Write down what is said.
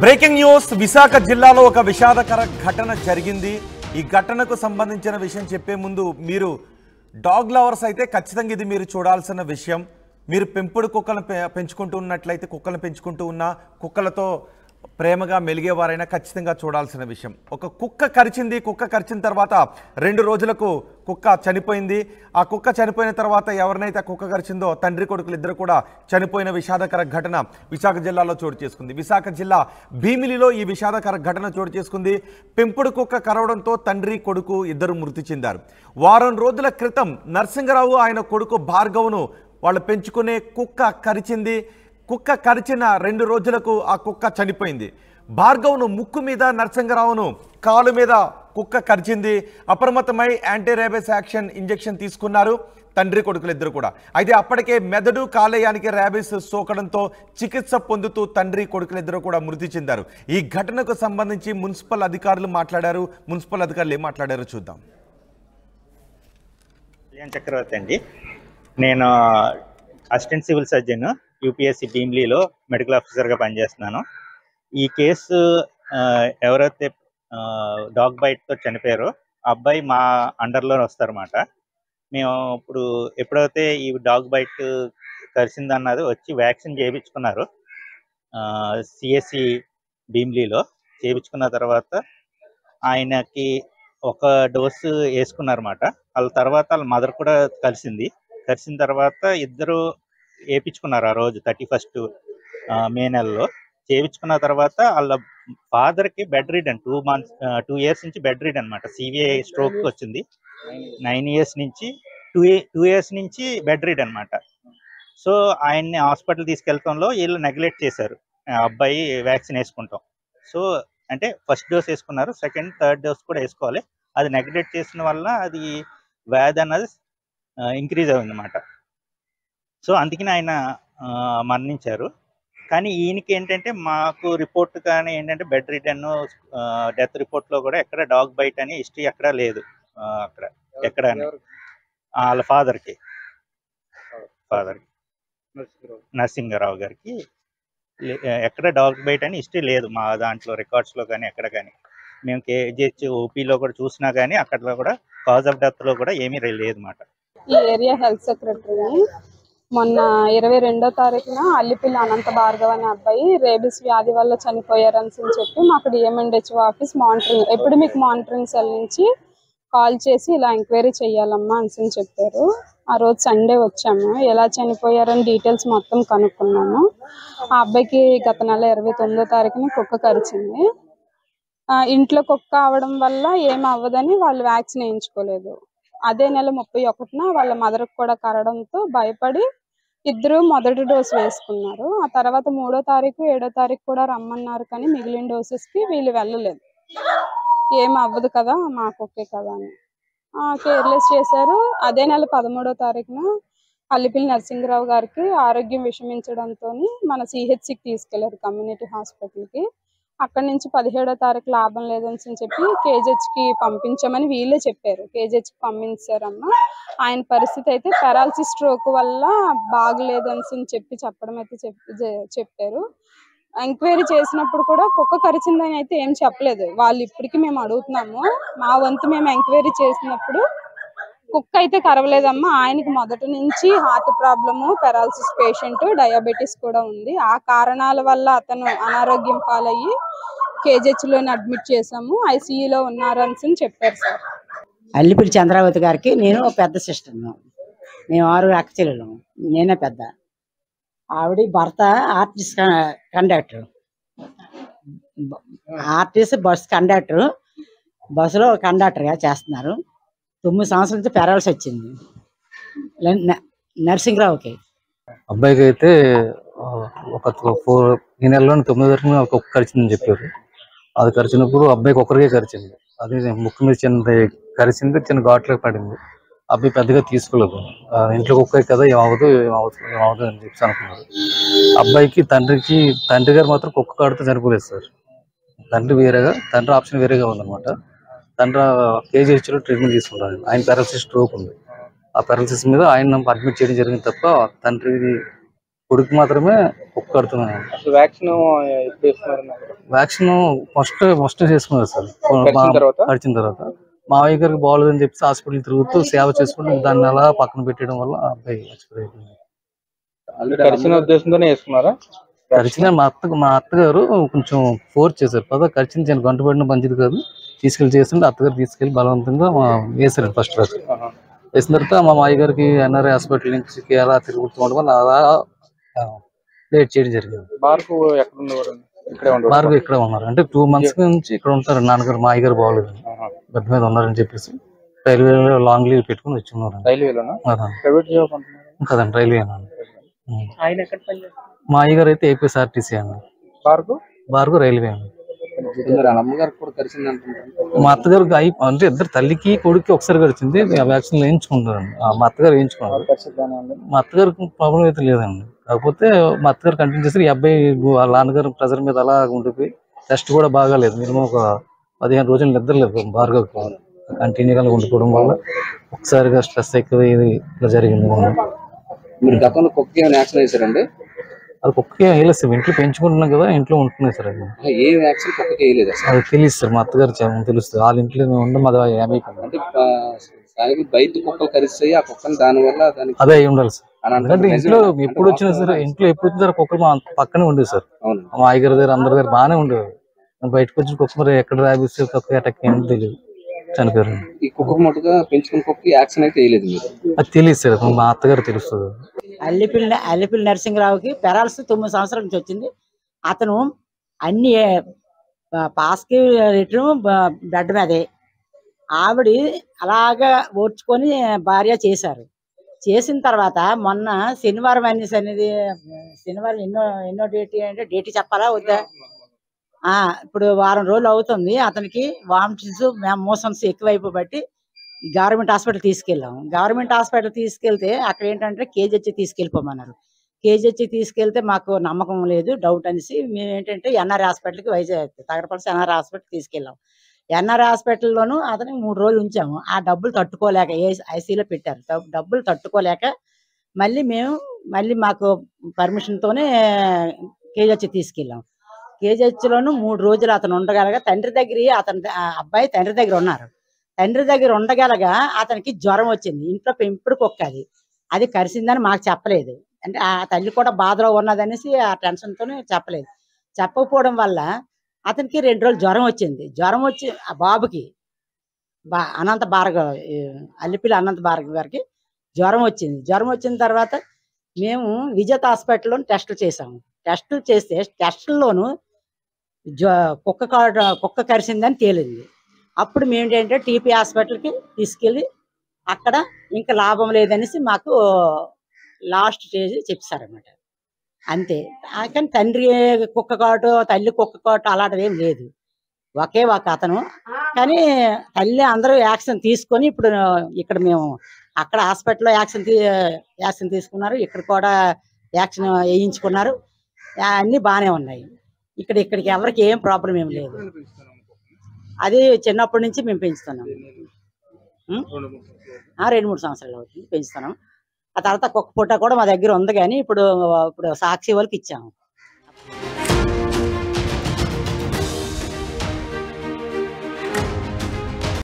Breaking news Visakha జిల్లాలో ఒక విషాదకర ఘటన జరిగింది। ఈ ఘటనకు సంబంధించిన విషయం చెప్పే ముందు మీరు డాగ్ లవర్స్ అయితే ఖచ్చితంగా ఇది మీరు చూడాల్సిన విషయం। మీరు పెంపుడు కుక్కలను పెంచుకుంటూ ఉన్నట్లయితే కుక్కలను పెంచుకుంటూ ఉన్న కుక్కలతో ప్రేమగా మెలిగేవారైనా ఖచ్చితంగా చూడాల్సిన విషయం। ఒక కుక్క కరిచింది, కుక్క కరిచిన తర్వాత 2 రోజులకు కుక్క చనిపోయింది। ఆ కుక్క చనిపోయిన తర్వాత ఎవరినైతే కుక్క కరిచిందో తండ్రి కొడుకులు ఇద్దరు కూడా చనిపోయిన విషాదకర ఘటన విశాఖ జిల్లాలో చోటు చేసుకుంది। విశాఖ జిల్లా భీమిలిలో ఈ విషాదకర ఘటన చోటు చేసుకుంది। పెంపుడు కుక్క కరవడంతో తండ్రి కొడుకు ఇద్దరు మృతి చెందారు। వారం రోజుల క్రితం నరసింగరావు ఆయన కొడుకు భార్గవ్ను వాళ్ళు పెంచుకునే కుక్క కరిచింది। కుక్క కరిచిన 2 రోజులకు ఆ కుక్క చనిపోయింది। భార్గవ్ను ముక్కు మీద, నరసింగరావును కాలు మీద కుక్క కరిచింది। అప్రమత్తమై యాంటీ రేబిస్ యాక్షన్ ఇంజెక్షన్ తీసుకున్నారు తండ్రి కొడుకులు ఇద్దరు కూడా। అయితే అప్పటికే మెదడు కాలేయానికి రేబిస్ సోకడంతో చికిత్స పొందుతూ తండ్రి కొడుకులు ఇద్దరు కూడా మృతి చెందారు। ఈ ఘటనకు సంబంధించి మున్సిపల్ అధికారులు మాట్లాడారు। మున్సిపల్ అధికారులు ఏం మాట్లాడారో చూద్దాం। చక్రవర్తి అండి, నేను అసిస్టెంట్ సివిల్ సర్జన్ యూపీఎస్సీ భీమ్లీలో మెడికల్ ఆఫీసర్గా పనిచేస్తున్నాను। ఈ కేసు ఎవరైతే డాగ్ బైట్తో చనిపోయారో ఆ అబ్బాయి మా అండర్లో వస్తారన్నమాట। మేము ఇప్పుడు ఎప్పుడైతే ఈ డాగ్ బైట్ కలిసిందన్నది వచ్చి వ్యాక్సిన్ చేయించుకున్నారు సిఎస్సి భీమ్లీలో। చేయించుకున్న తర్వాత ఆయనకి ఒక డోసు వేసుకున్నారన్నమాట। వాళ్ళ తర్వాత వాళ్ళ మదర్ కూడా కలిసిన తర్వాత ఇద్దరు వేయించుకున్నారు ఆ రోజు 31 మే నెలలో। చేయించుకున్న తర్వాత వాళ్ళ ఫాదర్కి బెడ్ రిడన్ 2 ఇయర్స్ నుంచి బెడ్ రిడన్ అనమాట। సివిఐ స్ట్రోక్ వచ్చింది 9 ఇయర్స్ నుంచి 2 ఇయర్స్ నుంచి బెడ్ రిడన్ అనమాట। సో ఆయన్ని హాస్పిటల్ తీసుకెళ్లడంలో వీళ్ళు నెగ్లెక్ట్ చేశారు, అబ్బాయి వ్యాక్సిన్ వేసుకుంటాం। సో అంటే ఫస్ట్ డోస్ వేసుకున్నారు, సెకండ్ థర్డ్ డోస్ కూడా వేసుకోవాలి। అది నెగ్లెక్ట్ చేసిన వల్ల అది వ్యాధి అన్నది ఇంక్రీజ్ అయింది అన్నమాట। సో అందుకని ఆయన మరణించారు। కానీ ఈయనకి ఏంటంటే మాకు రిపోర్ట్ కానీ ఏంటంటే బెడ్ రిడన్ డెత్ రిపోర్ట్లో కూడా ఎక్కడ డాగ్ బైట్ అని హిస్టరీ ఎక్కడా లేదు। అక్కడ ఎక్కడ వాళ్ళ ఫాదర్కి నరసింగరావు గారికి ఎక్కడ డాగ్ బైట్ అని హిస్టరీ లేదు మా దాంట్లో రికార్డ్స్లో కానీ ఎక్కడ కానీ। మేము కేజీహెచ్ ఓపీలో కూడా చూసినా కానీ అక్కడ కూడా కాజ్ ఆఫ్ డెత్లో కూడా ఏమీ లేదన్నమాట। ఈ ఏరియా హెల్త్ సెక్రటరీ మొన్న 22వ తారీఖున అల్లిపిల్లి అనంత భార్గవ్ అనే అబ్బాయి రేబిస్ వ్యాధి వల్ల చనిపోయారని చెప్పి మాకు DM and HO office epidemic monitoring cell నుంచి కాల్ చేసి ఇలా ఎంక్వైరీ చేయాలమ్మా అని చెప్పారు। ఆ రోజు సండే వచ్చాము, ఎలా చనిపోయారని డీటెయిల్స్ మొత్తం కనుక్కున్నాము। ఆ అబ్బాయికి గత నెల 29వ తారీఖున కుక్క కరిచింది। ఇంట్లో కుక్క అవడం వల్ల ఏం అవ్వదని వాళ్ళు వ్యాక్సిన్ వేయించుకోలేదు। అదే నెల 31న వాళ్ళ మదర్కి కూడా కరడంతో భయపడి ఇద్దరు మొదటి డోసు వేసుకున్నారు। ఆ తర్వాత 3వ తారీఖు 7వ తారీఖు కూడా రమ్మన్నారు, కానీ మిగిలిన డోసెస్కి వీళ్ళు వెళ్ళలేదు। ఏం అవ్వదు కదా, మాకు ఓకే కదా అని కేర్లెస్ చేశారు। అదే నెల 13వ తారీఖున అల్లిపిల్లి నరసింగరావు గారికి ఆరోగ్యం విషమించడంతో మన సిహెచ్సికి తీసుకెళ్లారు, కమ్యూనిటీ హాస్పిటల్కి। అక్కడి నుంచి 17వ తారీఖు లాభం లేదని చెప్పి కేజీహెచ్కి పంపించామని వీళ్ళే చెప్పారు। కేజీహెచ్కి పంపించారమ్మా। ఆయన పరిస్థితి అయితే పెరాలసిస్ స్ట్రోక్ వల్ల బాగలేదని చెప్పడం అయితే చెప్పారు। ఎంక్వైరీ చేసినప్పుడు కూడా కుక్క కరిచిందని అయితే ఏం చెప్పలేదు వాళ్ళు। ఇప్పటికీ మేము అడుగుతున్నాము, మా వంతు మేము ఎంక్వైరీ చేసినప్పుడు కుక్క అయితే కరవలేదమ్మా। ఆయనకి మొదటి నుంచి heart problem, paralysis patient, diabetes కూడా ఉంది। ఆ కారణాల వల్ల అతను అనారోగ్యం పాలయ్యి కేజీహెచ్లోని అడ్మిట్ చేసాము, ఐసీయూలో ఉన్నారని చెప్పారు సార్। అల్లిపిల్లి చంద్రావతి గారికి నేను పెద్ద సిస్టర్, మేము 6 అక్క చెల్లెలు, నేనే పెద్ద। ఆవిడ భర్త ఆర్టీసీ బస్ కండక్టర్, బస్సులో కండక్టర్గా చేస్తున్నారు। 9 సంవత్సరాల నుంచి పెరాల్సి వచ్చింది నరసింగరావుకి। అబ్బాయికి అయితే ఈ నెలలోని 9 వరకు ఒక కుక్క కరిచిందని చెప్పారు। అది కరిచినప్పుడు అబ్బాయికి ఒక్కరికే కరిచింది, అది ముక్కు మీద చిన్న కరిచింది, చిన్న ఘాట్లోకి పడింది। అబ్బాయి పెద్దగా తీసుకోలేదు, ఇంట్లో కుక్క కదా ఏమవుదు అని చెప్పి అనుకున్నారు। అబ్బాయికి తండ్రి గారు మాత్రం కుక్క కాడుతో చనిపోలేదు సార్। తండ్రి ఆప్షన్ వేరేగా ఉందన్నమాట। తండ్రి కేజీహెచ్లో ట్రీట్మెంట్ తీసుకుంటారు, ఆయన పారాలసిస్ స్ట్రోక్ ఉంది। ఆ పారాలసిస్ మీద ఆయన అడ్మిట్ చేయడం జరిగింది తప్ప తండ్రి కొడుకు మాత్రమే కుక్క కడుతున్నాను. అసలు వ్యాక్సిన్ ఎప్పుడు ఇస్తున్నారు? వ్యాక్సిన్ ఫస్ట్ చేసుకున్నారు సార్ కడిచిన తర్వాత. మావయ్య గారికి బాగోలేదని చెప్పి హాస్పిటల్ తిరుగుతూ సేవ చేసుకుంటూ దాన్ని అలా పక్కన పెట్టడం వల్ల అబ్బాయి ఎక్స్పైర్ అయిపోయింది. కరిచిన ఉద్దేశంతోనే వేసుకున్నారా? కరిచిన మా అత్తగారు కొంచెం ఫోర్స్ చేశారు కదా, కరిచిన నేను గంట పడిన మంచిది కాదు తీసుకెళ్ళి చేస్తుంటే అత్తగారు తీసుకెళ్ళి బలవంతంగా వేసారు ఫస్ట్ వ్యాక్సిన్. వేసిన తర్వాత మా మావయ్య గారికి ఎన్ఆర్ఐ హాస్పిటల్ నుంచి అలా తిరుగుతూ ఉండడం వల్ల అలా లేట్ చేయడం జరిగింది. భార్గవ్ ఇక్కడ ఉన్నారు అంటే 2 months నుంచి ఇక్కడ ఉంటారు. నాన్నగారు మా అయ్యగారు బాగోలేదు బెడ్ మీద ఉన్నారని చెప్పేసి రైల్వేలో లాంగ్ లీవ్ పెట్టుకుని వచ్చి ఉన్నారు. కదండి రైల్వే మా అయ్యగారు అయితే ఏపీఎస్ఆర్టీసీ అండి. భార్గవ్ రైల్వే అండి. మా అత్తగారికి అంటే ఇద్దరు తల్లికి కొడుకు ఒకసారి గడిచింది. వ్యాక్సిన్ వేయించుకుంటారండి. మా అత్తగారు వేయించుకున్నారు. మా అత్తగారికి ప్రాబ్లం అయితే లేదండి. కాకపోతే మా అత్తగారు కంటిన్యూ చేసి ఈ అబ్బాయి వాళ్ళ నాన్నగారు ప్రెజర్ మీద అలా ఉండిపోయి టెస్ట్ కూడా బాగాలేదు. మినిమం ఒక 15 రోజులు నిద్రలేదు. భార్గవ్ కంటిన్యూగా ఉండిపోవడం వల్ల ఒకసారిగా స్ట్రెస్ ఎక్కువ ఇలా జరిగింది. మీరు గతంలో కుక్కకి ఏమైనా వ్యాక్సిన్ వేసారండి? అది కుక్కకి వేయలేదు సార్. ఇంట్లో పెంచుకుంటున్నాం కదా, ఇంట్లో ఉంటున్నాయి సార్. అది ఏ వ్యాక్సిన్ కుక్కకి వేయలేదు? అది తెలియదు సార్. మా అత్తగారు తెలుస్తుంది. వాళ్ళ ఇంట్లో ఉండడం అది అంటే బయట కుక్కలు కరిస్తాయి ఆ కుక్కని దానివల్ల అదే అయి ఉండాలి సార్. ఎందుకంటే ఇంట్లో ఎప్పుడు వచ్చినా సరే ఎప్పుడు వచ్చిన కుక్కలు మా పక్కనే ఉండేది సార్. మా అయ్యగారి దగ్గర అందరి దగ్గర బాగానే ఉండేది. బయటకు వచ్చిన కుక్క మరి ఎక్కడ రాబిస్తే కుక్క అటాక్ ఏంటో తెలియదు, చనిపోయారు. ఈ కుక్క మటుగా పెంచుకున్న కుక్కకి యాక్షన్ అయితే వేయలేదు మీరు? అది తెలియదు సార్. మా అత్తగారు తెలుస్తుంది. అల్లిపిల్లి నరసింహరావుకి పెరాల్సి 9 సంవత్సరాల నుంచి వచ్చింది. అతను అన్ని పాస్కి బెడ్ మీదే ఆవిడ అలాగా ఓర్చుకొని భార్య చేశారు. చేసిన తర్వాత మొన్న శనివారం శనివారం ఎన్నో డేట్ అంటే డేట్ చెప్పాలా వద్దా? ఇప్పుడు వారం రోజులు అవుతుంది. అతనికి వామిటింగ్స్ మోషన్స్ ఎక్కువైపోబట్టి గవర్నమెంట్ హాస్పిటల్ తీసుకెళ్ళాము. గవర్నమెంట్ హాస్పిటల్ తీసుకెళ్తే అక్కడ ఏంటంటే కేజీహెచ్ తీసుకెళ్ళిపోమన్నారు. కేజీహెచ్ తీసుకెళ్తే మాకు నమ్మకం లేదు, డౌట్ అనేసి మేము ఏంటంటే ఎన్ఆర్ఐ హాస్పిటల్కి వైజాగ్ తగరపల్లి ఎన్ఆర్ఐ హాస్పిటల్ తీసుకెళ్ళాం. ఎన్ఆర్ఐ హాస్పిటల్లోనూ అతనికి 3 రోజులు ఉంచాము. ఆ డబ్బులు తట్టుకోలేక ఐసీలో పెట్టారు. డబ్బులు తట్టుకోలేక మళ్ళీ మాకు పర్మిషన్తోనే కేజీహెచ్ తీసుకెళ్ళాం. కేజీహెచ్లోనూ 3 రోజులు అతను ఉండగలగా అబ్బాయి తండ్రి దగ్గర ఉన్నారు. తండ్రి దగ్గర ఉండగలగా అతనికి జ్వరం వచ్చింది. ఇంట్లో పెంపుడు కుక్క అది కరిసిందని మాకు చెప్పలేదు. అంటే ఆ తల్లి కూడా బాధలో ఉన్నదనేసి ఆ టెన్షన్తోనే చెప్పలేదు. చెప్పకపోవడం వల్ల అతనికి 2 రోజులు జ్వరం వచ్చింది. జ్వరం వచ్చి ఆ బాబుకి అనంత భార్గవ్ అల్లిపిల్లి అనంత భార్గవ్ గారికి జ్వరం వచ్చింది. జ్వరం వచ్చిన తర్వాత మేము విజేత హాస్పిటల్లో టెస్టులు చేసాము. టెస్టులు చేస్తే టెస్టుల్లోనూ కుక్క కరిసిందని తేలింది. అప్పుడు మేమేంటంటే టీపీ హాస్పిటల్కి తీసుకెళ్ళి అక్కడ ఇంకా లాభం లేదనేసి మాకు లాస్ట్ స్టేజ్ చెప్పారన్నమాట. అంతే. కానీ తండ్రి కుక్క కాటు తల్లి కుక్క కాటు అలాంటిది ఏం లేదు. ఒకే ఒక అతను. కానీ తల్లి అందరూ యాక్షన్ తీసుకొని ఇప్పుడు ఇక్కడ మేము అక్కడ హాస్పిటల్లో యాక్షన్ తీసుకున్నారు. ఇక్కడ కూడా యాక్షన్ వేయించుకున్నారు. అన్నీ బాగానే ఉన్నాయి. ఇక్కడికి ఎవరికి ఏం ప్రాబ్లం ఏం లేదు. అది చిన్నప్పటి నుంచి మేము పెంచుతున్నాం. 2-3 సంవత్సరాలు అవుతుంది పెంచుతున్నాం. ఆ తర్వాత కుక్క పుట్ట కూడా మా దగ్గర ఉంది. కానీ ఇప్పుడు సాక్షి వాళ్ళకి ఇచ్చాము.